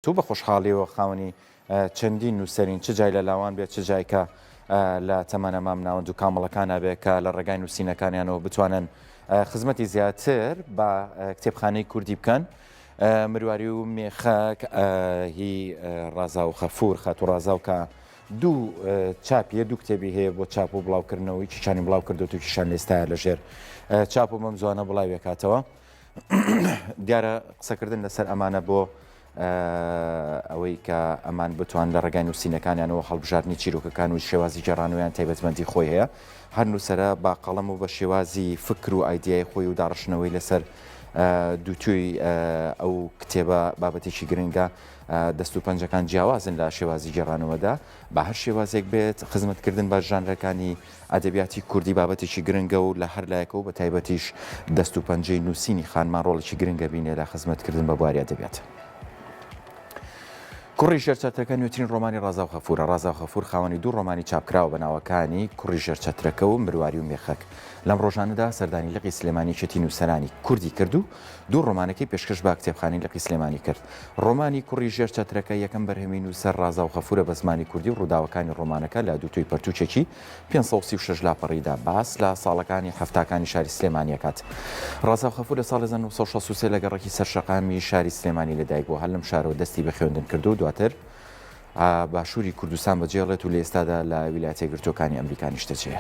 تو بە خۆشحاڵیەوە خاوەنی چەندین نووسەرین چ جای لە لاوان بێت چ جایکە لە تەمەنە مام ناوەند و کامەڵەکانە بێت کە لە ڕێگای نووسینەکانیانەوە بتوانن خزمەتی زیاتر بە کتێبخانەی کوردی بکەن. مرواری و مێخەک هی ڕازا و خەفور خات و ڕازاو کە دوو چاپیە دوو کتێبی هەیە بۆ چاپ و بڵاوکردنەوەی کیشانی بڵاو کردو و کیشان لێستایە لەژێر چاپ و بەم زوانە بڵاوی کاتەوە. دیارە قسەکردن لەسەر ئەمانە بۆ ئەوەی کە ئەمان بتوان لە ڕێگای نووسینەکانیانەوە هەڵبژاردننی چیرۆکەکان و شێوازی جێڕانویان تایبەتمەندی خۆی هەیە. هەر نووسەرە با قەڵەم و بە شێوازی فکر و ئایدیای خۆی و داڕشنەوەی لەسەر دووتوی ئەو کتێبە بابەتێکی گرنگە دەست و پەنجەکان جیاوازن لە شێوازی جێڕانەوەدا بە هەر شێوازێک بێت خزمەتکردن بە ژانرەکانی ئەدەبیاتی کوردی بابەتێکی گرنگە و لە هەر لایەکە و بە تایبەتیش دەست و پەنجەی نووسینی خانمان ڕۆڵێکی گرنگە بینێ لە خزمەتکردن بە بواری ئەدەبیات. کوڕی ژێرچەترەکە نوێترین ڕۆمانی ڕازا و خەفورە. ڕازا و خەفور خاوەنی دوو ڕۆمانی چاپکراوە بە ناوەکانی کوڕی ژێرچەترەکە و مرواری و مێخەک. لەم ڕۆژانەدا سەردانی لقی سلێمانی چێتی نووسەرانی کوردی کرد و دوو ڕۆمانەکەی پێشکەش بە کتێبخانەی لقی سلێمانی کرد. ڕۆمانی کوڕی ژێرچەترەکە یەکەم بەرهەمی نووسەر ڕازا و خەفورە بە زمانی کوردی و ڕووداوەکانی ڕۆمانەکە لە دووتوی پەرتوچێکی 536 لاپەڕیدا باس لە ساڵەکانی هەفتاکانی شاری سلێمانیەکات. ڕازا و خەفور لە ساڵی 1963 لە گەڕەکی سەرشەقامی شاری سلێمانی لەدایک بوو. هەر لەم شارەوە دەستی بە خوێندن کرد و دواتر باشووری کوردستان بەجێڵێت و لە ئێستادا لە ویلایەتە یەکگرتووەکانی ئەمریکا نیشتەجێ.